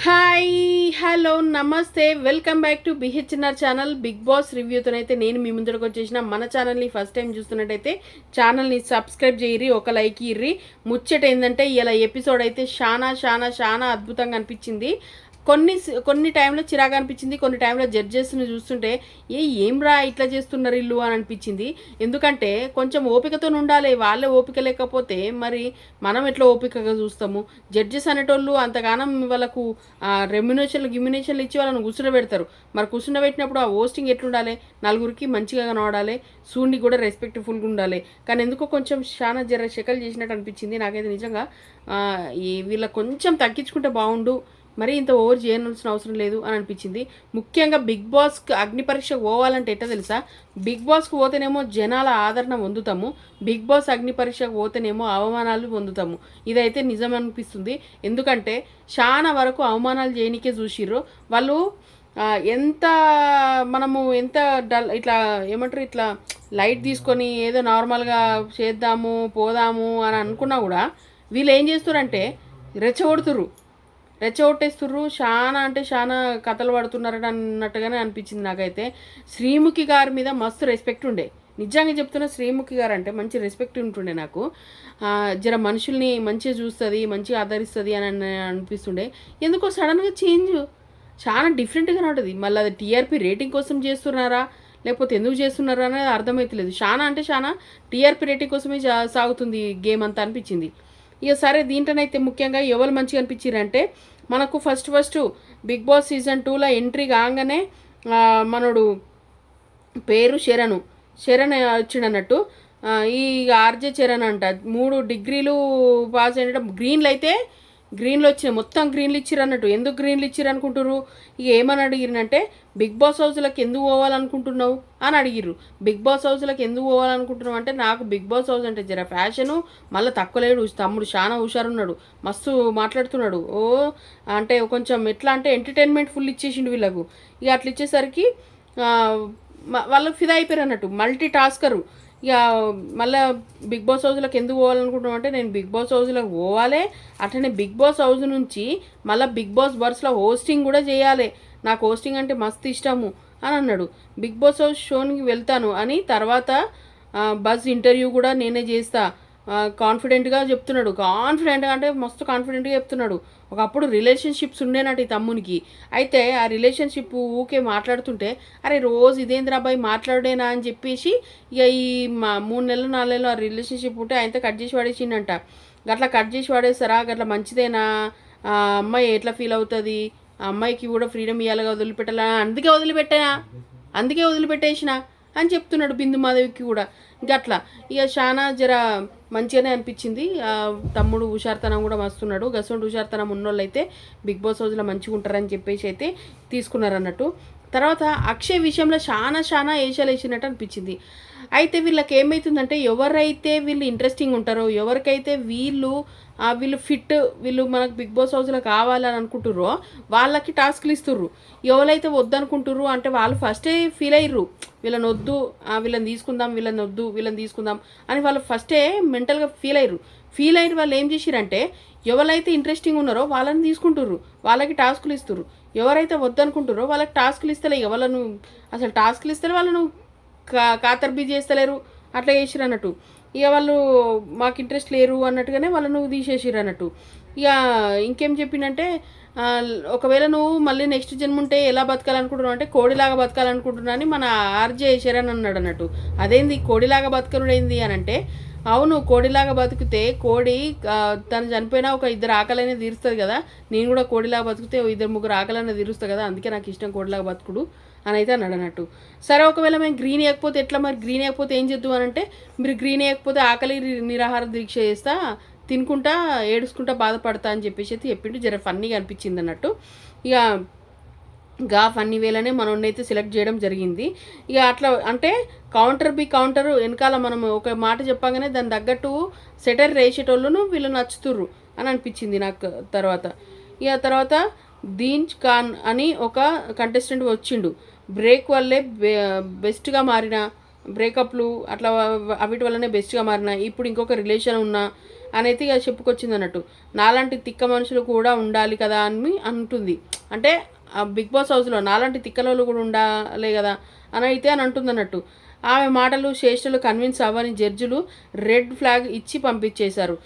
Hi hello నమస్తే welcome back to BHNR channel Bigg Boss రివ్యూతోనైతే నేను మీ ముందరకు వచ్చేసిన మన ఛానల్ని ఫస్ట్ టైం చూస్తున్నట్టయితే ఛానల్ని సబ్స్క్రైబ్ చేయరి ఒక లైక్ ఇర్రి ముచ్చట ఏంటంటే ఇలా ఎపిసోడ్ అయితే చాలా అద్భుతంగా అనిపించింది. కొన్ని టైంలో చిరాగా అనిపించింది, కొన్ని టైంలో జడ్జెస్ని చూస్తుంటే ఏం రా ఇట్లా చేస్తున్నారు ఇల్లు అని అనిపించింది. ఎందుకంటే కొంచెం ఓపికతో ఉండాలి, వాళ్ళే ఓపిక లేకపోతే మరి మనం ఎట్లా ఓపికగా చూస్తాము. జడ్జెస్ అనేటోళ్ళు అంతగానం వాళ్ళకు గిమ్యునేషన్లు ఇచ్చి వాళ్ళని కూర్చుండబెడతారు. మరి కూర్చుండబెట్టినప్పుడు ఆ హోస్టింగ్ ఎట్లుండాలి, నలుగురికి మంచిగా కనబడాలి, సూన్ని కూడా రెస్పెక్ట్ఫుల్గా ఉండాలి. కానీ ఎందుకో కొంచెం చాలా షకల్ చేసినట్టు అనిపించింది నాకైతే నిజంగా. వీళ్ళ కొంచెం తగ్గించుకుంటే బాగుండు, మరి ఇంత ఓవర్ చేయాల్సిన అవసరం లేదు అని అనిపించింది. ముఖ్యంగా బిగ్ బాస్కి అగ్ని పరీక్షకు పోవాలంటే ఎట్లా తెలుసా, బిగ్ బాస్కి పోతేనేమో జనాల ఆదరణ పొందుతాము, బిగ్ బాస్ అగ్ని పరీక్షకు పోతేనేమో అవమానాలు పొందుతాము. ఇదైతే నిజం అనిపిస్తుంది. ఎందుకంటే చాలా వరకు అవమానాలు చేయనికే చూసిర్రు వాళ్ళు. ఎంత మనము ఎంత ఇట్లా ఏమంటారు, ఇట్లా లైట్ తీసుకొని ఏదో నార్మల్గా చేద్దాము పోదాము అని అనుకున్నా కూడా వీళ్ళు ఏం చేస్తారంటే రెచ్చగొట్టేస్తుర్రు. చాలా కథలు పడుతున్నారని అన్నట్టుగానే అనిపించింది నాకైతే. శ్రీముఖి గారి మీద మస్తు రెస్పెక్ట్ ఉండే, నిజంగా చెప్తున్నా. శ్రీముఖి గారు అంటే మంచి రెస్పెక్ట్ ఉంటుండే నాకు. జర మనుషుల్ని మంచిగా చూస్తుంది, మంచిగా ఆదరిస్తుంది అని అనిపిస్తుండే. ఎందుకో సడన్గా చేంజ్ చాలా డిఫరెంట్గానే ఉంటుంది. మళ్ళీ అది టీఆర్పీ రేటింగ్ కోసం చేస్తున్నారా లేకపోతే ఎందుకు చేస్తున్నారా అనేది అర్థమవుతలేదు. చాలా టీఆర్పీ రేటింగ్ కోసమే సాగుతుంది గేమ్ అంతా అనిపించింది. ఇక సరే, దీంట్లోనైతే ముఖ్యంగా ఎవరు మంచిగా అనిపించారంటే మనకు ఫస్ట్ బిగ్ బాస్ సీజన్ 2లో ఎంట్రీ కాగానే మనోడు పేరు శరణ్ వచ్చిండన్నట్టు. ఈ ఆర్జే చరణ్ అంట 3 డిగ్రీలు పాస్ అయిన గ్రీన్లు వచ్చినాయి, మొత్తం గ్రీన్లు ఇచ్చిర్రు అన్నట్టు. ఎందుకు గ్రీన్లు ఇచ్చిర్రు అనుకుంటున్నారు? ఇక ఏమని అడిగిరంటే బిగ్ బాస్ హౌస్లకు ఎందుకు పోవాలనుకుంటున్నావు అని అడిగిర్రు. బిగ్ బాస్ హౌస్లకు ఎందుకు పోవాలనుకుంటున్నావు అంటే, నాకు బిగ్ బాస్ హౌస్ అంటే జర ఫ్యాషను, మళ్ళీ తక్కువ లేడు, తమ్ముడు చాలా హుషారున్నాడు, మస్తు మాట్లాడుతున్నాడు. అంటే కొంచెం ఎట్లా అంటే ఎంటర్టైన్మెంట్ ఫుల్ ఇచ్చేసిండు వీళ్ళకు. ఇక అట్లా ఇచ్చేసరికి వాళ్ళు ఫిదా అయిపోయారు అన్నట్టు, మల్టీ టాస్కరు. ఇక మళ్ళీ బిగ్ బాస్ హౌస్లోకి ఎందుకు పోవాలనుకుంటున్నాం అంటే, నేను బిగ్ బాస్ హౌస్లోకి పోవాలి, అట్లనే బిగ్ బాస్ హౌస్ నుంచి మళ్ళీ బిగ్ బాస్ బర్స్లో హోస్టింగ్ కూడా చేయాలి, నాకు హోస్టింగ్ అంటే మస్తు ఇష్టము అని అన్నాడు. బిగ్ బాస్ హౌస్ షోకి వెళ్తాను అని తర్వాత బస్ ఇంటర్వ్యూ కూడా నేనే చేస్తా కాన్ఫిడెంట్గా చెప్తున్నాడు. కాన్ఫిడెంట్గా అంటే మస్తు కాన్ఫిడెంట్గా చెప్తున్నాడు. ఒకప్పుడు రిలేషన్షిప్స్ ఉండేనట్టు ఈ తమ్మునికి. అయితే ఆ రిలేషన్షిప్ ఊకే మాట్లాడుతుంటే అరే రోజు ఇదేంద్ర అబ్బాయి మాట్లాడేనా అని చెప్పేసి ఇక ఈ 3 నెలలు 4 నెలలు ఆ రిలేషన్షిప్ ఉంటే ఆయనతో కట్ చేసి పడేసిండంట. గట్లా కట్ చేసి పడేస్తారా, గట్లా మంచిదేనా, ఆ అమ్మాయి ఎట్లా ఫీల్ అవుతుంది, ఆ అమ్మాయికి కూడా ఫ్రీడమ్ ఇవ్వాలిగా, వదిలిపెట్టాలా, అందుకే వదిలిపెట్టేసిన అని చెప్తున్నాడు బిందు మాధవికి కూడా. గట్లా ఇక చాలా జర మంచిగానే అనిపించింది. తమ్ముడు హుషార్తనం కూడా మస్తున్నాడు. గసండు హుషార్తనం ఉన్నోళ్ళు అయితే బిగ్ బాస్ హౌస్లో మంచిగా ఉంటారని చెప్పేసి అయితే తీసుకున్నారు అన్నట్టు. తర్వాత అక్షయ్ విషయంలో చాలా ఏషాలు వేసినట్టు అనిపించింది. అయితే వీళ్ళకి ఏమవుతుందంటే, ఎవరైతే వీళ్ళు ఇంట్రెస్టింగ్ ఉంటారో, ఎవరికైతే వీళ్ళు ఫిట్, వీళ్ళు మనకు బిగ్ బాస్ హౌస్లో కావాలని అనుకుంటుర్రో వాళ్ళకి టాస్క్లు ఇస్తుర్రు. ఎవరైతే వద్దనుకుంటుర్రు అంటే వాళ్ళు ఫస్టే ఫీల్ అయ్యారు, వీళ్ళని వద్దు, వీళ్ళని తీసుకుందాం అని వాళ్ళు ఫస్టే మెంటల్గా ఫీల్ అయ్యారు. వాళ్ళు ఏం చేసిరంటే, ఎవరైతే ఇంట్రెస్టింగ్ ఉన్నారో వాళ్ళని తీసుకుంటుర్రు, వాళ్ళకి టాస్కులు ఇస్తుర్రు. ఎవరైతే వద్దనుకుంటుర్రో వాళ్ళకి టాస్కులు ఇస్తలే, వాళ్ళను అసలు టాస్కులు ఇస్తలే, వాళ్ళను కాతర్బీ చేస్తలేరు, అట్లా చేసిరు అన్నట్టు. ఇక వాళ్ళు మాకు ఇంట్రెస్ట్ లేరు అన్నట్టుగానే వాళ్ళను తీసేసిరు అన్నట్టు. ఇక ఇంకేం చెప్పిందంటే, ఒకవేళ నువ్వు మళ్ళీ నెక్స్ట్ జన్మ ఉంటే ఎలా బతకాలనుకుంటున్నావు అంటే కోడిలాగా బతకాలనుకుంటున్నా అని మన ఆర్జే శరణ్ అన్నాడు అన్నట్టు. అదేంది కోడిలాగా బతకనుడు ఏంది అని అంటే, అవును కోడిలాగా బతికితే కోడి తను చనిపోయినా ఒక 2 ఆకలైనా తీరుస్తుంది కదా, నేను కూడా కోడిలాగా బతికితే 2-3 ఆకలైనా తీరుస్తుంది కదా, అందుకే నాకు ఇష్టం కోడిలాగా బతుకుడు అని అయితే అన్నాడు అన్నట్టు. సరే, ఒకవేళ మేము గ్రీన్ వేయకపోతే ఎట్లా, మరి గ్రీన్ వేయకపోతే ఏం చేద్దాం అని అంటే, మీరు గ్రీన్ వేయకపోతే ఆకలి నిరాహార దీక్ష చేస్తా, తినుకుంటా ఏడుచుకుంటా బాధపడతా అని చెప్పేసి అయితే చెప్పిండు. జర ఫన్నీగా అనిపించింది అన్నట్టు. ఇక ఫన్నీ వేలనే మనోడినైతే సెలెక్ట్ చేయడం జరిగింది. ఇక అట్లా అంటే కౌంటర్ వెనకాల మనం ఒక మాట చెప్పగానే దాని తగ్గట్టు సెటర్ వేసేటోళ్ళను వీళ్ళు నచ్చుతుర్రు అని అనిపించింది నాకు. తర్వాత దీన్స్ ఖాన్ అని ఒక కంటెస్టెంట్ వచ్చిండు. బ్రేక్ వల్లే బెస్ట్గా మారిన, బ్రేకప్లు అట్లా అవిటి వల్లనే బెస్ట్గా మారిన, ఇప్పుడు ఇంకొక రిలేషన్ ఉన్నా అనేది ఇక చెప్పుకొచ్చింది అన్నట్టు. నాలాంటి తిక్క మనుషులు కూడా ఉండాలి కదా అని అంటుంది. అంటే బిగ్ బాస్ హౌస్లో నాలాంటి తిక్కలోళ్ళు కూడా ఉండాలి కదా అని అయితే అని అంటుంది అన్నట్టు. ఆమె మాటలు చేష్టలు కన్విన్స్ అవ్వని జడ్జిలు రెడ్ ఫ్లాగ్ ఇచ్చి పంపించేశారు.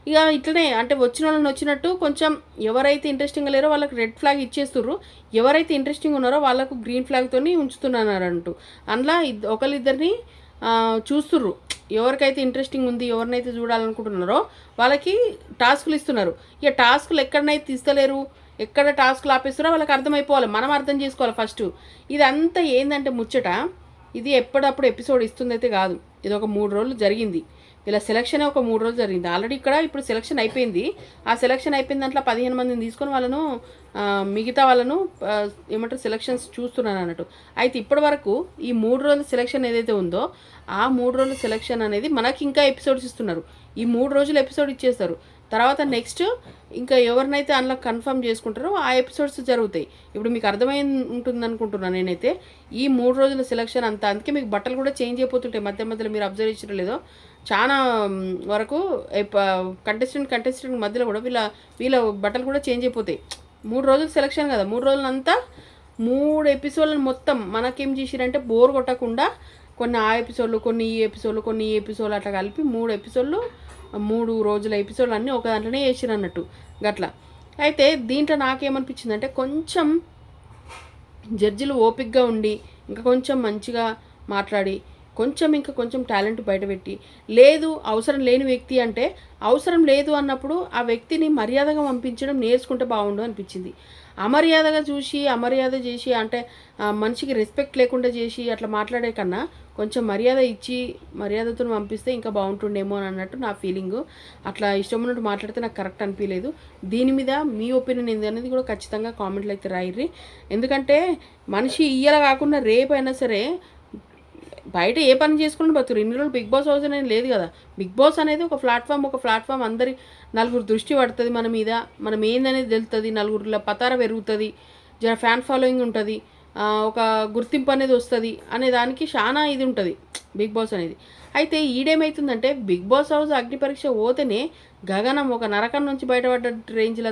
ఇక ఇట్లనే అంటే వచ్చిన వాళ్ళని వచ్చినట్టు కొంచెం ఎవరైతే ఇంట్రెస్టింగ్గా లేరో వాళ్ళకి రెడ్ ఫ్లాగ్ ఇచ్చేస్తుర్రు, ఎవరైతే ఇంట్రెస్టింగ్ ఉన్నారో వాళ్ళకు గ్రీన్ ఫ్లాగ్తో ఉంచుతున్నారంటూ. అందులో ఒకరిద్దరిని చూస్తుర్రు. ఎవరికైతే ఇంట్రెస్టింగ్ ఉంది, ఎవరినైతే చూడాలనుకుంటున్నారో వాళ్ళకి టాస్కులు ఇస్తున్నారు. ఇక టాస్కులు ఎక్కడనైతే ఇస్తలేరు, ఎక్కడ టాస్కులు ఆపేస్తారో వాళ్ళకి అర్థమైపోవాలి, మనం అర్థం చేసుకోవాలి ఫస్ట్. ఇదంతా ఏంటంటే ముచ్చట, ఇది ఎప్పుడప్పుడు ఎపిసోడ్ ఇస్తుందైతే కాదు, ఇది ఒక 3 రోజులు జరిగింది. వీళ్ళ సెలక్షన్ ఒక 3 రోజులు జరిగింది ఆల్రెడీ. ఇక్కడ ఇప్పుడు సెలక్షన్ అయిపోయింది. ఆ సెలక్షన్ అయిపోయిన దాంట్లో 15 మందిని తీసుకొని వాళ్ళను మిగతా వాళ్ళను ఏమంటారు సెలక్షన్స్ చూస్తున్నాను అన్నట్టు. అయితే ఇప్పటి వరకు ఈ 3 రోజుల సెలక్షన్ ఏదైతే ఉందో ఆ 3 రోజుల సెలక్షన్ అనేది మనకి ఇంకా ఎపిసోడ్స్ ఇస్తున్నారు. ఈ 3 రోజులు ఎపిసోడ్ ఇచ్చేస్తారు. తర్వాత నెక్స్ట్ ఇంకా ఎవరినైతే అందులో కన్ఫర్మ్ చేసుకుంటారో ఆ ఎపిసోడ్స్ జరుగుతాయి. ఇప్పుడు మీకు అర్థమై ఉంటుంది అనుకుంటున్నాను నేనైతే. ఈ 3 రోజుల సెలక్షన్ అంతా, అందుకే మీకు బట్టలు కూడా చేంజ్ అయిపోతుంటాయి మధ్య మధ్యలో, మీరు అబ్జర్వ్ చేసినా లేదో. చాలా వరకు కంటెస్టెంట్ మధ్యలో కూడా వీళ్ళ బట్టలు కూడా చేంజ్ అయిపోతాయి. 3 రోజులు సెలక్షన్ కదా, 3 రోజులంతా 3 ఎపిసోడ్లను మొత్తం మనకేం చేసిరంటే బోర్ కొట్టకుండా కొన్ని ఆ ఎపిసోడ్లు, కొన్ని ఈ ఎపిసోడ్లు, కొన్ని ఈ ఎపిసోడ్లు అట్లా కలిపి 3 ఎపిసోడ్లు, 3 రోజుల ఎపిసోడ్లు అన్నీ ఒక దాంట్లోనే వేసిరు అన్నట్టు గట్లా. అయితే దీంట్లో నాకేమనిపించిందంటే కొంచెం జడ్జిలు ఓపిక్గా ఉండి ఇంకా కొంచెం మంచిగా మాట్లాడి ఇంకా కొంచెం టాలెంట్ బయటపెట్టి, లేదు అవసరం లేని వ్యక్తి అంటే అవసరం లేదు అన్నప్పుడు ఆ వ్యక్తిని మర్యాదగా పంపించడం నేర్చుకుంటే బాగుండు అనిపించింది. అమర్యాద చేసి అంటే మనిషికి రెస్పెక్ట్ లేకుండా చేసి అట్లా మాట్లాడే కన్నా కొంచెం మర్యాద ఇచ్చి మర్యాదతో పంపిస్తే ఇంకా బాగుంటుండేమో అని అన్నట్టు నా ఫీలింగు. అట్లా ఇష్టం ఉన్నట్టు మాట్లాడితే నాకు కరెక్ట్ అనిపించలేదు. దీని మీద మీ ఒపీనియన్ ఏంది అనేది కూడా ఖచ్చితంగా కామెంట్లు అయితే రాయిర్రి. ఎందుకంటే మనిషి ఇయ్యాల కాకుండా రేపైనా సరే బయట ఏ పని చేసుకుని బతురు. ఇన్ని రోజులు బిగ్ బాస్ హౌస్ అనేది లేదు కదా. బిగ్ బాస్ అనేది ఒక ప్లాట్ఫామ్, అందరి నలుగురు దృష్టి పడుతుంది మన మీద, మనం ఏందనేది తెలుస్తుంది, నలుగురిలో పతార పెరుగుతుంది, జర ఫ్యాన్ ఫాలోయింగ్ ఉంటుంది, ఒక గుర్తింపు అనేది వస్తుంది అనే దానికి చాలా ఇది ఉంటుంది బిగ్ బాస్ అనేది. అయితే ఈడేమవుతుందంటే బిగ్ బాస్ హౌస్ అగ్ని పరీక్ష పోతేనే గగనం ఒక నరకం నుంచి బయటపడ్డ రేంజ్లో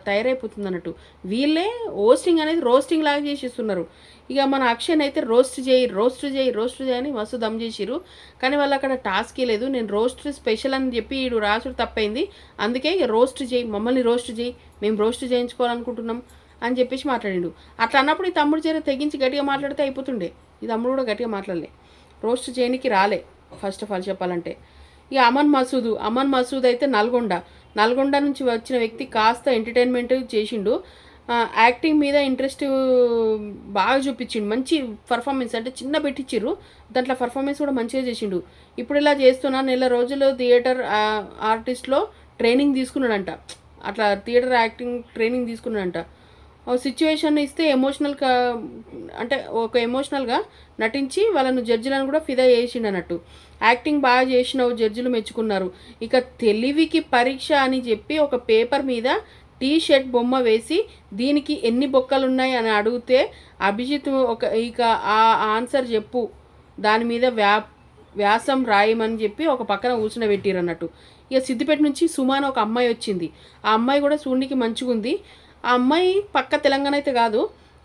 తయారైపోతుంది అన్నట్టు. వీళ్ళే హోస్టింగ్ అనేది రోస్టింగ్ లాగా చేసిస్తున్నారు. ఇక మన అక్షయ్ అయితే రోస్ట్ చేయి అని మస్తు దమ్ చేసిరు. కానీ వాళ్ళు అక్కడ టాస్క్ లేదు, నేను రోస్ట్ స్పెషల్ అని చెప్పి ఈడు రాసుడు తప్పైంది, అందుకే ఇక రోస్ట్ చేయి, మమ్మల్ని రోస్ట్ చేయి, మేము రోస్ట్ చేయించుకోవాలనుకుంటున్నాం అని చెప్పేసి మాట్లాడిండు. అట్లా అన్నప్పుడు ఈ తమ్ముడు చేర తెగించి గట్టిగా మాట్లాడితే అయిపోతుండే. ఈ తమ్ముడు కూడా గట్టిగా మాట్లాడలే, రోస్ట్ చేయనికి రాలే ఫస్ట్ ఆఫ్ ఆల్ చెప్పాలంటే. ఇక అమన్ మసూద్ అయితే నల్గొండ నుంచి వచ్చిన వ్యక్తి కాస్త ఎంటర్టైన్మెంట్ చేసిండు. యాక్టింగ్ మీద ఇంట్రెస్ట్ బాగా చూపించిండు, మంచి పర్ఫార్మెన్స్ అంటే చిన్న పెట్టించిర్రు, దాంట్లో పర్ఫార్మెన్స్ కూడా మంచిగా చేసిండు. ఇప్పుడు ఇలా చేస్తున్నా 1 నెల రోజులు థియేటర్ ఆర్టిస్ట్లో ట్రైనింగ్ తీసుకున్నాడంట. అట్లా థియేటర్ యాక్టింగ్ ట్రైనింగ్ తీసుకున్నాడంట. సిచ్యువేషన్ ఇస్తే ఎమోషనల్గా నటించి వాళ్ళను జడ్జిలను కూడా ఫిదా చేసిండు అన్నట్టు. యాక్టింగ్ బాగా చేసినావు, జడ్జిలు మెచ్చుకున్నారు. ఇక తెలివికి పరీక్ష అని చెప్పి ఒక పేపర్ మీద టీ-షర్ట్ బొమ్మ వేసి దీనికి ఎన్ని బొక్కలు ఉన్నాయి అని అడిగితే అభిజిత్ ఇక ఆ ఆన్సర్ చెప్పు, దాని మీద వ్యాసం రాయమని చెప్పి ఒక పక్కన కూర్చుని పెట్టిరు అన్నట్టు. ఇక సిద్దిపేట నుంచి సుమాన్ ఒక అమ్మాయి వచ్చింది. ఆ అమ్మాయి కూడా చూడడానికి మంచిగా ఉంది. ఆ అమ్మాయి పక్క తెలంగాణ అయితే కాదు.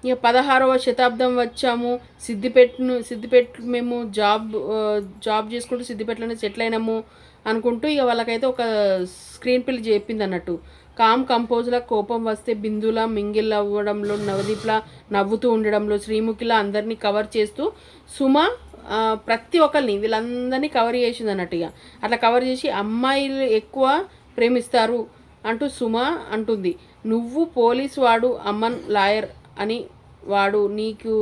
ఇక 16వ శతాబ్దం వచ్చాము, సిద్దిపేట మేము జాబ్ చేసుకుంటూ సిద్దిపేటలోనే సెటిల్ అయినాము అనుకుంటూ ఇక వాళ్ళకైతే ఒక స్క్రీన్ పిల్ చెప్పింది అన్నట్టు. కంపోజ్లా కోపం వస్తే బిందులా మింగిల్ అవ్వడంలో, నవదీప్లా నవ్వుతూ ఉండడంలో, శ్రీముఖిలా అందరినీ కవర్ చేస్తూ సుమ ప్రతి ఒక్కరిని వీళ్ళందరినీ కవర్ చేసింది అన్నట్టుగా. అట్లా కవర్ చేసి అమ్మాయిలు ఎక్కువ ప్రేమిస్తారు అంటూ సుమ అంటుంది. నువ్వు పోలీసు వాడు, అమ్మన్ లాయర్ అని వాడు నీకు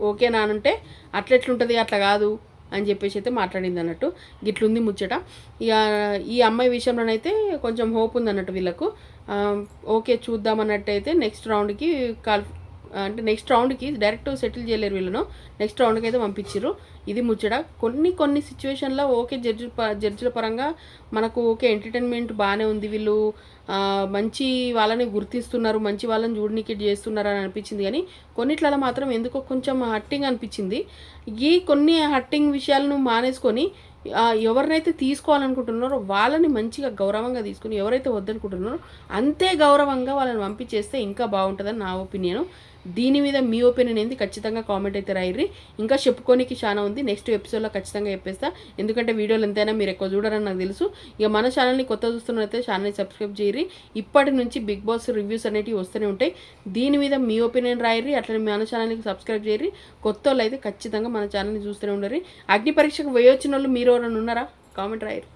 ఓకేనా అంటే అట్లెట్లుంటుంది, అట్లా కాదు అని చెప్పేసి అయితే మాట్లాడింది అన్నట్టు. గిట్లుంది ముచ్చట. ఇక ఈ అమ్మాయి విషయంలోనైతే కొంచెం హోప్ ఉంది అన్నట్టు వీళ్ళకు. ఓకే చూద్దామన్నట్టు అయితే నెక్స్ట్ రౌండ్కి డైరెక్ట్ సెటిల్ చేయలేరు వీళ్ళను, నెక్స్ట్ రౌండ్కి అయితే పంపించారు. ఇది ముచ్చట. కొన్ని సిచ్యువేషన్లో ఓకే జడ్జిల పరంగా మనకు ఓకే ఎంటర్టైన్మెంట్ బాగానే ఉంది, వీళ్ళు మంచి వాళ్ళని గుర్తిస్తున్నారు, మంచి వాళ్ళని చూడనీకి చేస్తున్నారు అని అనిపించింది. కానీ కొన్నిట్లలో మాత్రం ఎందుకో కొంచెం హట్టింగ్ అనిపించింది. ఈ కొన్ని హట్టింగ్ విషయాలను మానేసుకొని ఎవరినైతే తీసుకోవాలనుకుంటున్నారో వాళ్ళని మంచిగా గౌరవంగా తీసుకుని, ఎవరైతే వద్దనుకుంటున్నారో అంతే గౌరవంగా వాళ్ళని పంపించేస్తే ఇంకా బాగుంటుందని నా ఒపీనియన్. దీని మీద మీ ఒపీనియన్ ఏంది ఖచ్చితంగా కామెంట్ అయితే రాయిర్రి. ఇంకా చెప్పుకోనికి చాలా ఉంది, నెక్స్ట్ ఎపిసోడ్లో ఖచ్చితంగా చెప్పేస్తా. ఎందుకంటే వీడియోలు ఎంతైనా మీరు ఎక్కువ చూడరని నాకు తెలుసు. ఇక మన ఛానల్ని కొత్త చూస్తున్నట్లయితే ఛానల్ని సబ్స్క్రైబ్ చేయరి. ఇప్పటి నుంచి బిగ్ బాస్ రివ్యూస్ అనేవి వస్తూనే ఉంటాయి. దీని మీద మీ ఒపీనియన్ రాయిర్రి. అట్లనే మన ఛానల్కి సబ్స్క్రైబ్ చేయరి. కొత్త వాళ్ళు అయితే ఖచ్చితంగా మన ఛానల్ని చూస్తూనే ఉండరు. అగ్ని పరీక్షకు వేయొచ్చిన వాళ్ళు మీరు ఎవరైనా ఉన్నారా? కామెంట్ రాయిర్రి.